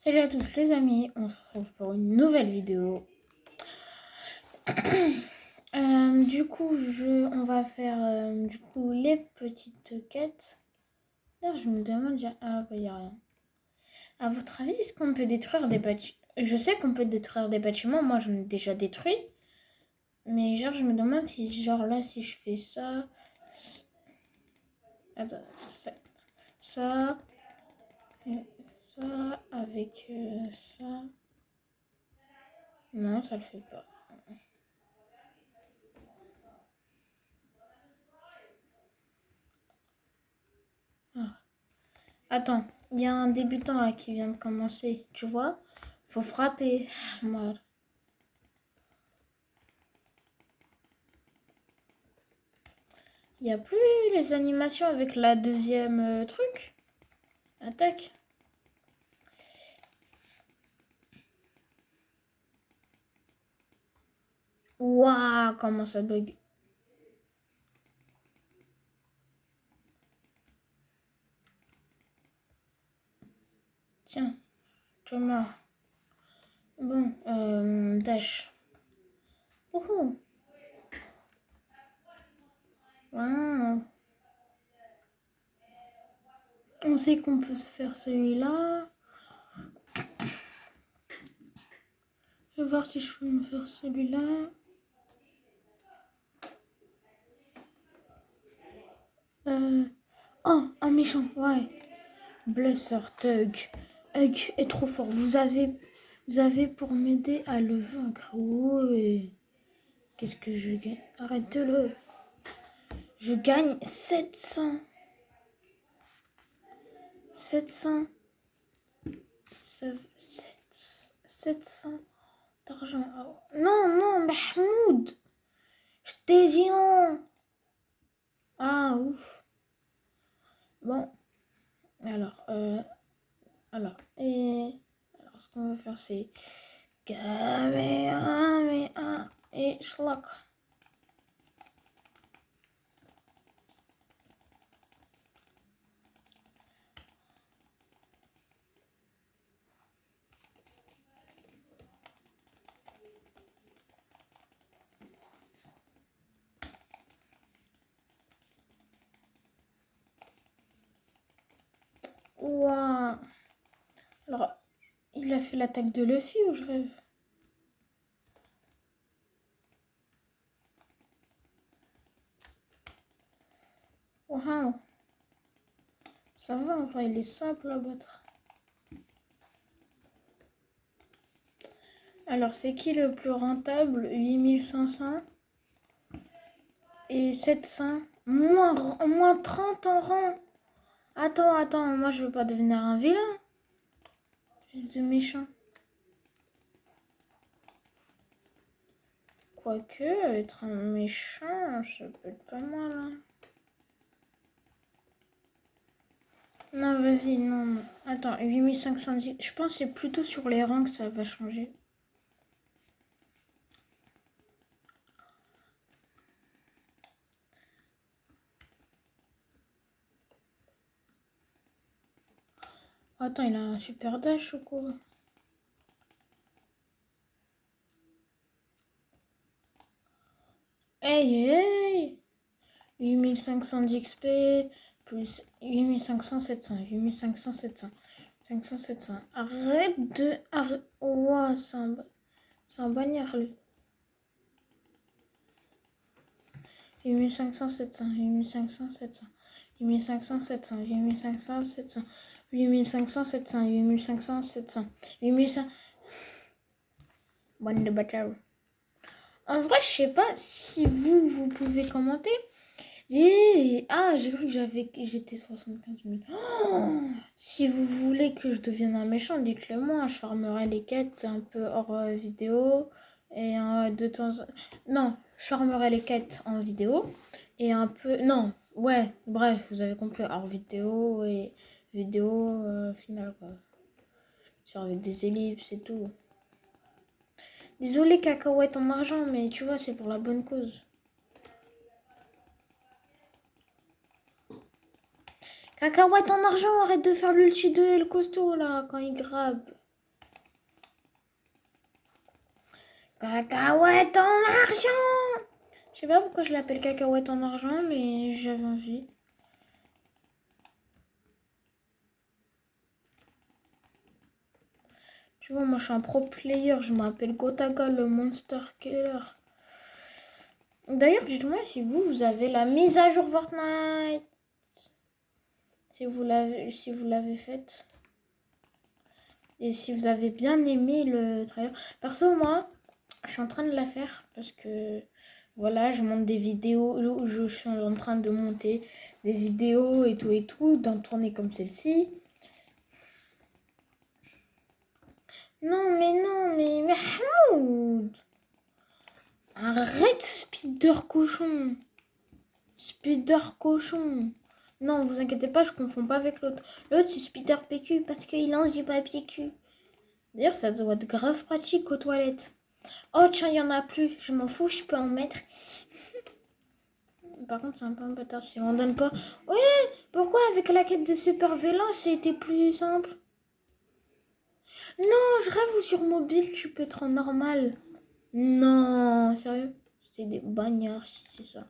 Salut à tous les amis, on se retrouve pour une nouvelle vidéo. On va faire les petites quêtes. D'ailleurs, je me demande, il n'y a rien. À votre avis, est-ce qu'on peut détruire des bâtiments? Je sais qu'on peut détruire des bâtiments, moi j'en ai déjà détruit. Mais je me demande si si je fais ça... Attends, ça avec ça... Non, ça le fait pas. Ah. Attends, il y a un débutant là qui vient de commencer, tu vois? Faut frapper. Voilà. Il n'y a plus les animations avec la deuxième truc. Attaque. Waouh, comment ça bug. Tiens, tu meurs. Bon, dash. Wouhou. Wow. On sait qu'on peut se faire celui-là. Je vais voir si je peux me faire celui-là. Oh, un méchant, ouais. Blesser Thug. Hug est trop fort. Vous avez pour m'aider à le vaincre. Ouais. Qu'est-ce que je gagne? Arrête-le. Je gagne 700. 700 d'argent. Non, Mahmoud. Je t'ai dit non. Ah, ouf. Bon. Alors, ce qu'on va faire, c'est Kamehameha et Schlock. Ouah. Alors, il a fait l'attaque de Luffy ou je rêve? Waouh. Ça va, en vrai, il est simple à battre. Alors, c'est qui le plus rentable? 8500 et 700. Moins 30 en rang. Attends, moi je veux pas devenir un vilain. Fils de méchant. Quoique, être un méchant, ça peut être pas mal. Hein. Non, vas-y, non. Attends, 8510. Je pense que c'est plutôt sur les rangs que ça va changer. Attends, il a un super dash ou quoi? Hey 8500 d'XP plus 8500, 700. 8500, 700. 500, 700. Arrête de... Ouah, c'est un bagnard, lui. 8500, 700. 8500, 700. 8500, 700. 8500, 700. 8500, 700. 8500, 700. 8500... Bonne de bâtard. En vrai, je sais pas si vous pouvez commenter. J'ai cru que j'étais 75 000. Oh, si vous voulez que je devienne un méchant, dites-le moi. Je farmerai les quêtes un peu hors vidéo. Et de temps en... Non, je farmerai les quêtes en vidéo. Et un peu... Non, ouais, bref, vous avez compris. Hors vidéo et vidéo finale, quoi. Genre avec des ellipses et tout. Désolé, cacahuète en argent, mais tu vois, c'est pour la bonne cause. Cacahuète en argent, arrête de faire l'ulti de El Costo là quand il grabe. Cacahuète en argent. Je sais pas pourquoi je l'appelle cacahuète en argent, mais j'avais envie. Tu vois, moi je suis un pro player, je m'appelle Gotaga le Monster Killer. D'ailleurs, dites-moi si vous avez la mise à jour Fortnite. Si vous l'avez faite. Et si vous avez bien aimé le trailer. Perso, moi, je suis en train de la faire parce que voilà, je monte des vidéos. Je suis en train de monter des vidéos et tout, d'en tourner comme celle-ci. Non, mais Mahmoud! Arrête, Spider cochon! Spider cochon! Non, vous inquiétez pas, je confonds pas avec l'autre. L'autre, c'est Spider PQ parce qu'il lance du papier cul. D'ailleurs, ça doit être grave pratique aux toilettes. Oh, tiens, il y en a plus. Je m'en fous, je peux en mettre. Par contre, c'est un peu un bâtard si on donne pas. Ouais, pourquoi avec la quête de super violence, c'était plus simple? Non, je rêve où sur mobile, tu peux être en normal. Non, sérieux? C'était des bagnards, si c'est ça.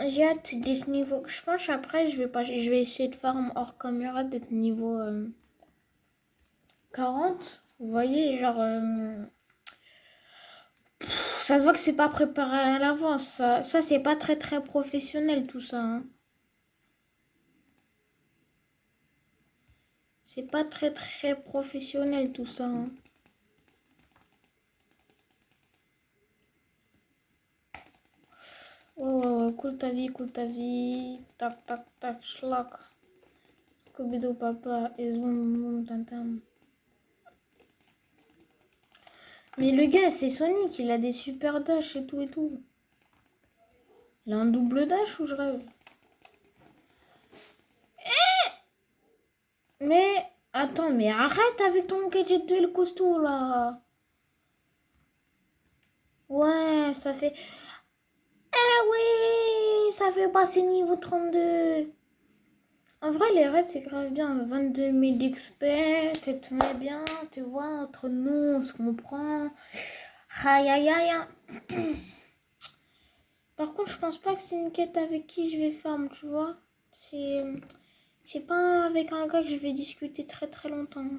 J'ai hâte d'être niveau. Je pense après, je vais essayer de farm hors caméra d'être niveau 40. Vous voyez, genre. Ça se voit que c'est pas préparé à l'avance. Ça c'est pas très très professionnel tout ça. Hein. C'est pas très très professionnel tout ça. Hein. Ouais, cool ta vie, cool ta vie. Tac, tac, tac, schlock. Scooby-Doo papa et zoom, tantam. Mais le gars, c'est Sonic, il a des super dash et tout et tout. Il a un double dash ou je rêve? Mais, attends, mais arrête avec ton gadget de le costaud là. Ouais, ça fait... Ah oui, ça fait passer niveau 32. En vrai, les raids, c'est grave bien. 22 000 d'XP, t'es très bien, tu vois, entre nous, on se comprend. Aïe, aïe, aïe. Par contre, je pense pas que c'est une quête avec qui je vais farm, tu vois. C'est pas avec un gars que je vais discuter très très longtemps.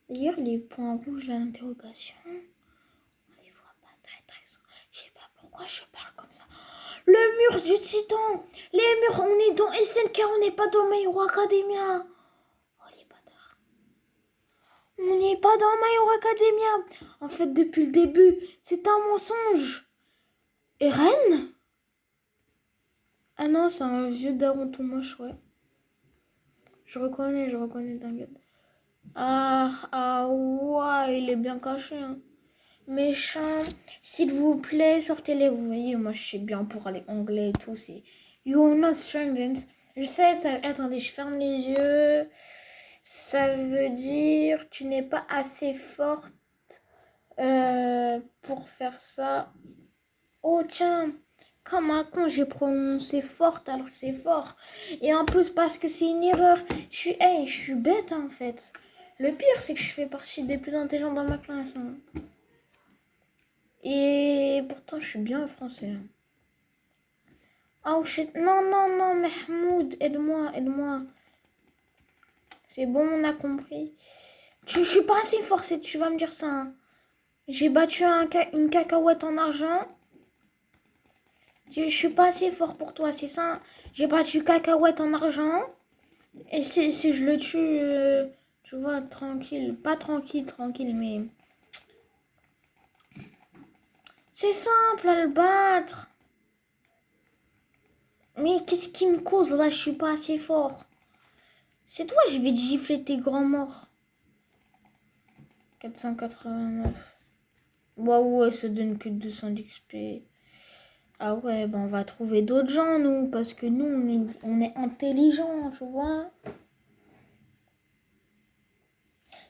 D'ailleurs, les points rouges, l'interrogation, on les voit pas très très souvent. Je sais pas pourquoi je parle comme ça. Le mur du titan. Les murs, on est dans SNK, on n'est pas dans My Hero Academia. Oh les bâtards. On n'est pas dans My Hero Academia. En fait, depuis le début, c'est un mensonge. Eren? Ah non, c'est un vieux daron tout moche, ouais. Je reconnais, t'inquiète. Ah, ouais, il est bien caché, hein. Méchant, s'il vous plaît, sortez-les. Vous voyez, moi, je sais bien parler anglais et tout. C'est You are not strangers. Je sais, ça. Attendez, je ferme les yeux. Ça veut dire tu n'es pas assez forte pour faire ça. Oh, tiens, comme un con, j'ai prononcé forte alors que c'est fort. Et en plus, parce que c'est une erreur. Je suis bête, hein, en fait. Le pire, c'est que je fais partie des plus intelligents dans ma classe. Hein. Et pourtant, je suis bien français. Hein. Oh shit. Non, Mahmoud, aide-moi. C'est bon, on a compris. Je suis pas assez forcée, tu vas me dire ça. Hein. J'ai battu une cacahuète en argent. Je suis pas assez fort pour toi, c'est ça. J'ai battu cacahuète en argent. Et si je le tue, tu vois, tranquille. Pas tranquille, mais... C'est simple à le battre. Mais qu'est-ce qui me cause là? Je suis pas assez fort. C'est toi, je vais te gifler tes grands morts. 489. Ouais, ça donne que 200 d'XP. Ah ouais, ben on va trouver d'autres gens, nous, parce que nous, on est intelligents, tu vois.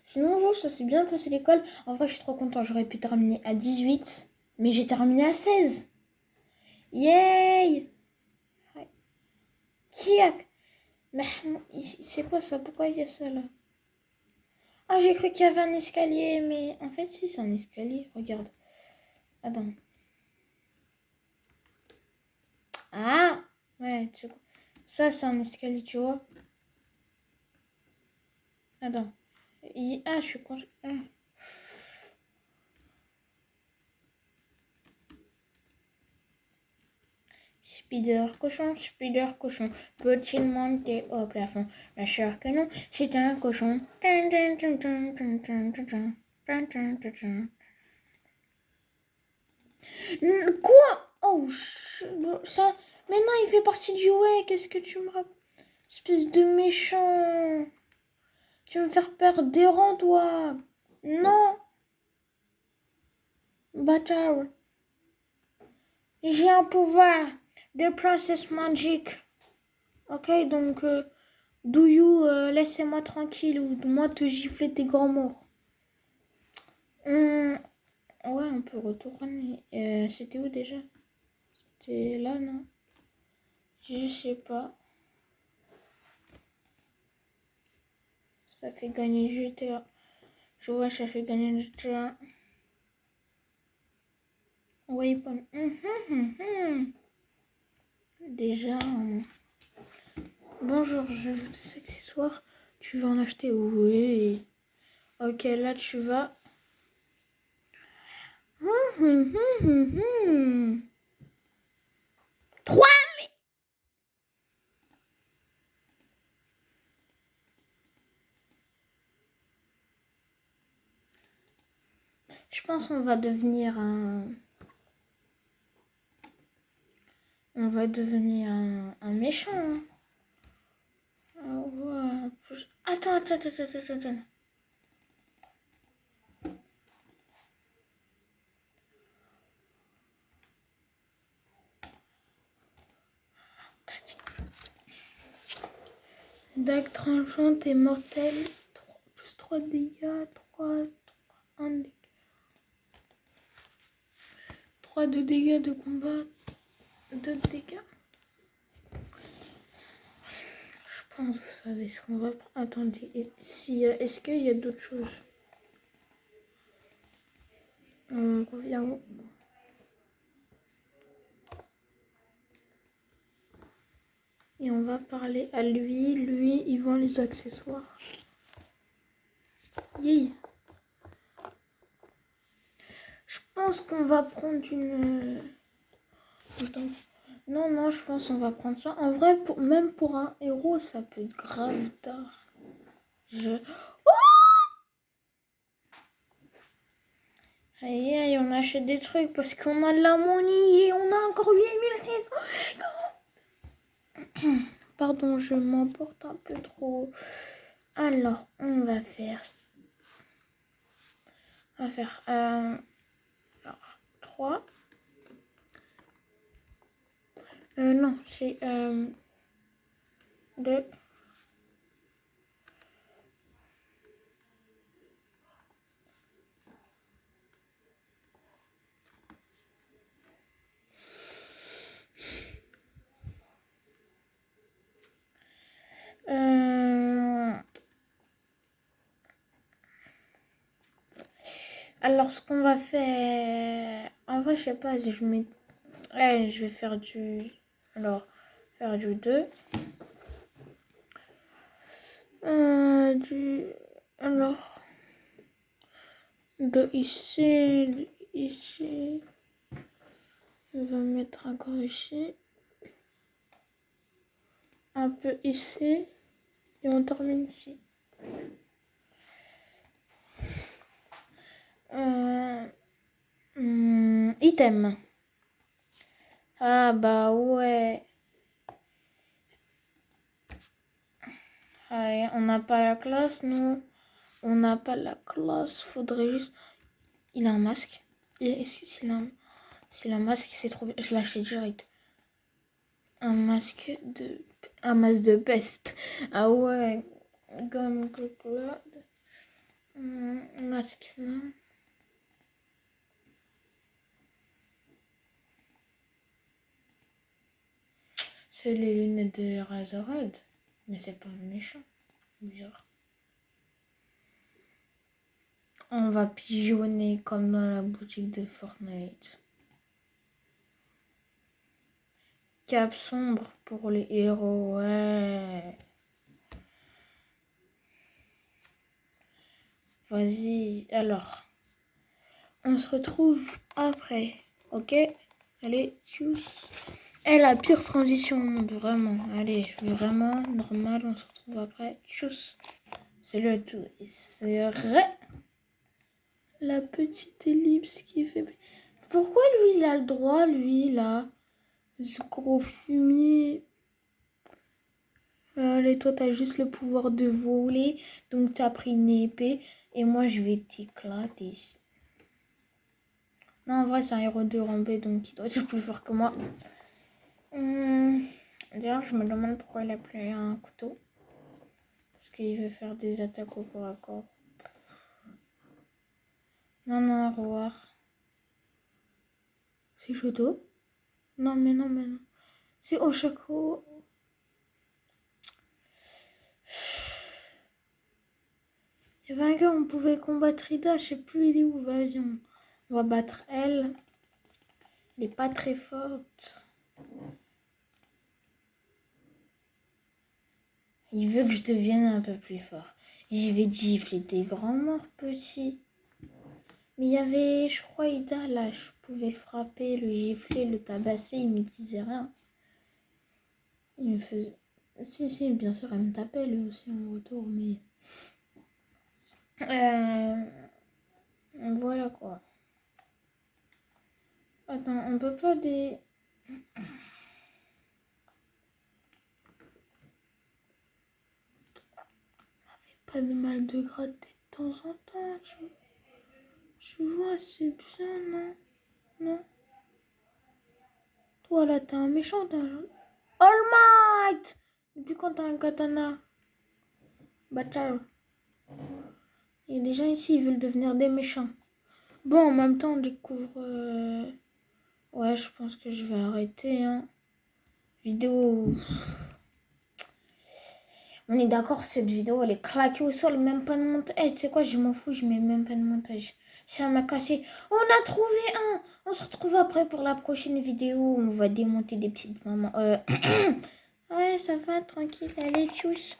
Sinon, vous, ça s'est bien passé l'école. En vrai, je suis trop content. J'aurais pu terminer à 18, mais j'ai terminé à 16. Yay! Ouais. Qui a... Mais c'est quoi ça? Pourquoi il y a ça, là? Ah, j'ai cru qu'il y avait un escalier, mais en fait, si, c'est un escalier. Regarde. Attends. Ah! Ouais, tu sais quoi. Ça, c'est un escalier, tu vois. Attends. Ah, je suis con. Ah. Spider cochon, peut-il monter au plafond? La chair que non, c'est un cochon. Quoi? Oh, ça. Mais non, il fait partie du ouais. Qu'est-ce que tu me racontes? Espèce de méchant. Tu vas me faire perdre des rangs, toi. Non, bâtard. J'ai un pouvoir de princesse magique. Ok, donc, do you laissez-moi tranquille ou moi te gifler tes grands morts. Ouais, on peut retourner. C'était où déjà? C'était là, non? Je sais pas. Ça fait gagner GTA. Je vois, ça fait gagner GTA. Weapon. Déjà. Bonjour, je veux des accessoires. Tu veux en acheter? Oui. Ok, là tu vas. 3. Je pense qu'on va devenir un. On va devenir un méchant. Hein. Ah ouais. Attends. Dague tranchante et mortelle. Plus 3 dégâts. 1 dégât. 3 de dégâts de combat. 2 de dégâts. Je pense, vous savez ce qu'on va prendre. Attendez, est-ce qu'il y a d'autres choses? On revient où? Et on va parler à lui. Lui, il vend les accessoires. Yeah. Je pense qu'on va prendre une... Attends. Non, je pense qu'on va prendre ça. En vrai, même pour un héros, ça peut être grave tard. Aïe, on achète des trucs parce qu'on a de la money et on a encore 8600. Pardon, je m'emporte un peu trop. Alors, on va faire... On va faire... alors, 3. Non, c'est... 2. Alors, ce qu'on va faire... En vrai, je sais pas si je mets... je vais faire du... Alors, faire du 2. Alors... De ici... Ici... On va mettre encore ici. Un peu ici. Et on termine ici. Item. Ah bah ouais. Allez, on n'a pas la classe, nous. On n'a pas la classe. Faudrait juste... Il a un masque. Est-ce que s'il a un masque, c'est trop bien. Je l'achète direct. Un masque de peste. Ah ouais. Gomme chocolat. Masque là. C'est les lunettes de Razorhead. Mais c'est pas méchant. Bizarre. On va pigeonner comme dans la boutique de Fortnite. Cap sombre pour les héros, ouais. Vas-y, alors. On se retrouve après, ok? Allez, tchuss. Et la pire transition au monde, vraiment. Allez, vraiment, normal, on se retrouve après. Tchuss. C'est le tout. Et c'est vrai. La petite ellipse qui fait... Pourquoi lui, il a le droit, lui, là? Ce gros fumier. Allez, toi, t'as juste le pouvoir de voler. Donc, t'as pris une épée. Et moi, je vais t'éclater. Non, en vrai, c'est un héros de rang B, donc il doit être plus fort que moi. D'ailleurs, je me demande pourquoi il a pris un couteau. Parce qu'il veut faire des attaques au corps à corps. Non, non, au revoir. C'est Shoto? Non, mais non, mais non. C'est Oshako. Il y avait un gars, on pouvait combattre Rida. Je sais plus, il est où. Vas-y, on va battre elle. Elle est pas très forte. Il veut que je devienne un peu plus fort. Je vais gifler des grands morts petits. Mais il y avait, je crois, Ida, là, je pouvais le frapper, le gifler, le tabasser, il me disait rien. Il me faisait... Si, bien sûr, elle me tapait, lui aussi, en retour, mais... Voilà, quoi. Attends, on peut pas des... Pas de mal de gratter de temps en temps, tu vois, c'est bien, non? Non? Toi, là, t'es un méchant, t'as un... All Might! Depuis quand t'as un katana? Bah, ciao. Il y a des gens ici, ils veulent devenir des méchants. Bon, en même temps, on découvre... Ouais, je pense que je vais arrêter, hein. Vidéo... On est d'accord, cette vidéo, elle est claquée au sol, même pas de montage. Hey, tu sais quoi, je m'en fous, je mets même pas de montage. Ça m'a cassé. On a trouvé un. On se retrouve après pour la prochaine vidéo. On va démonter des petites mamans. Ouais, ça va, tranquille. Allez, tchuss.